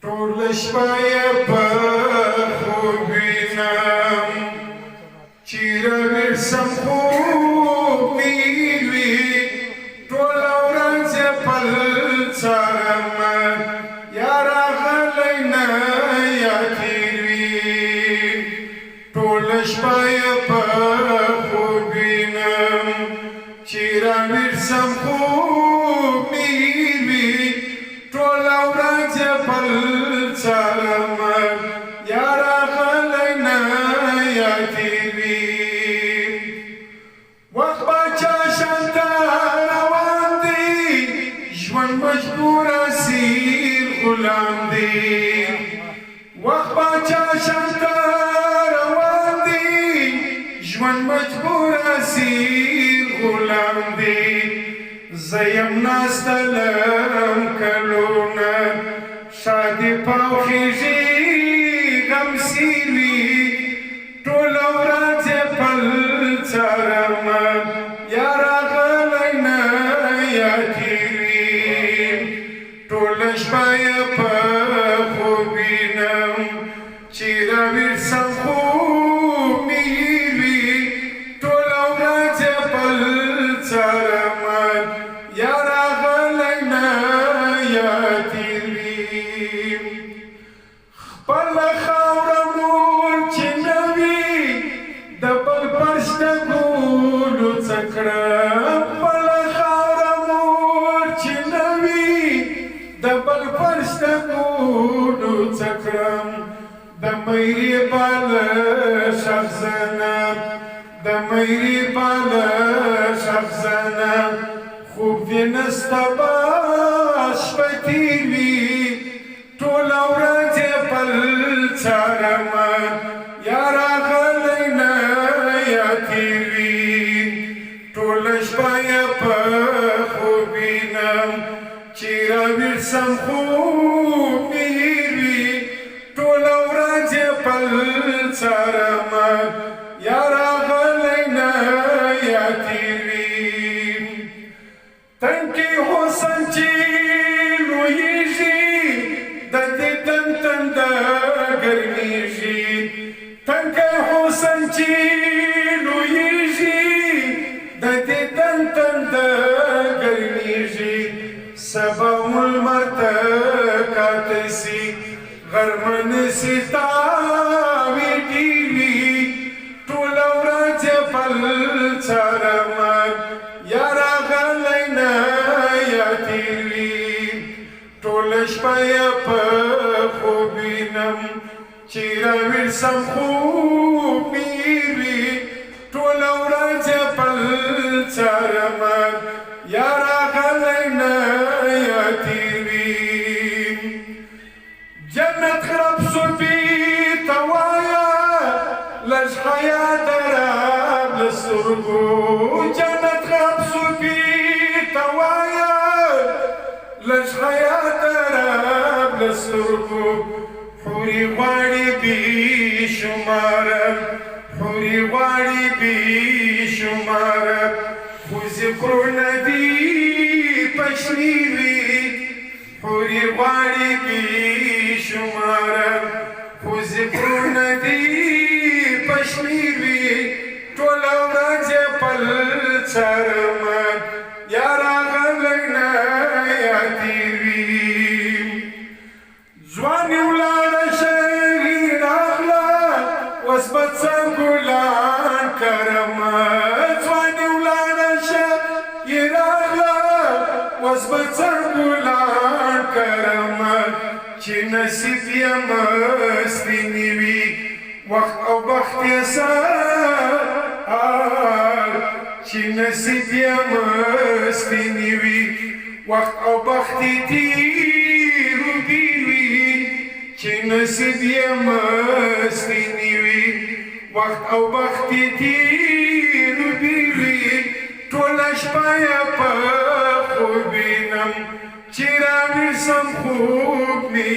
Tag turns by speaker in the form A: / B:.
A: ټوله شپه یې په خوب وینم چې راویښم خوب مې وي ټوله ورځ یې پل څارم یا راغلی نه یا تېر وي ټوله شپه یې په خوب وینم چې راویښم خوب مې وي ټوله ورځ یې پل څارم یا راغلی نه یا تېر وي وخت باچا شانته روان دی ژوند مجبور اسیر غلام دی وخت باچا شانته روان دی ژوند مجبور اسیر غلام دی زه یم ناسته لم کلونه شادي پاوخیږي غم سیر وي ټوله ورځ یې پل څارم یا راغلی نه یا تېر وي ټوله شپه یې په خوب وینم چې راویښم خوب مې وي ټوله ورځ یې پل څارم یا راغلی نه یا تېر وي خپله خاوره مور چې نه وي د بل پر شګولو څه کړم خپله خاوره مور چې نه وي د بل پر شګولو څه کړم د میرې بالښت افزانه د میرې بالښت افزانه خوب دې نسته باش په تېر وي ټوله ورځ یې پل څارم یا راغلی نه یا تېر وي ټوله شپه یې په خوب وینم چې راویښم خوب مې وي ټوله ورځ یې پل څارم یا راغلی نه یا تېر وي تنکي حسن چې لویږي د دې تن تنده ګرمیږي تنکی حسن چې لویږي د دې تن تنده ګرمیږي سبا لمر ته کاته سي غرمه نسي تاوې ډېر وي ټوله ورځ یې پل څارم یا راغلی نه یا تېر وي ټوله شپه یې په خوب وینم چې راویښم خوب مې وي ټوله ورځ یې پل څارم یا راغلی نه یا تېر وي جنت خراب صوفي ته وایه لږ حیات راغله سترګو جنت خراب صوفي ته وایه لږ حیات راغله سترګو حورې غواړي بې شماره حورې غواړي بې شماره خو ذکرونه دي په شمېر وي حورې غواړي بې شماره خو ذکرونه دي په شمېر وي ټوله ورځ یې پل څارم یا راغلی نه یا تېر وي ځواني ولاړه شهري راغله اوس به څه ګلان کرم ځواني ولاړه شهري راغله اوس به څه ګلان کرم چې نصیب یې مستینې وي وخت او بخت یې سهار چې نصیب یې مستینې وي وخت او بخت یې تېر وي چې نصیب یې مستینې وي وخت او بخت یې تېر وي ټوله شپه یې په خوب وینم چې راویښم خوب مې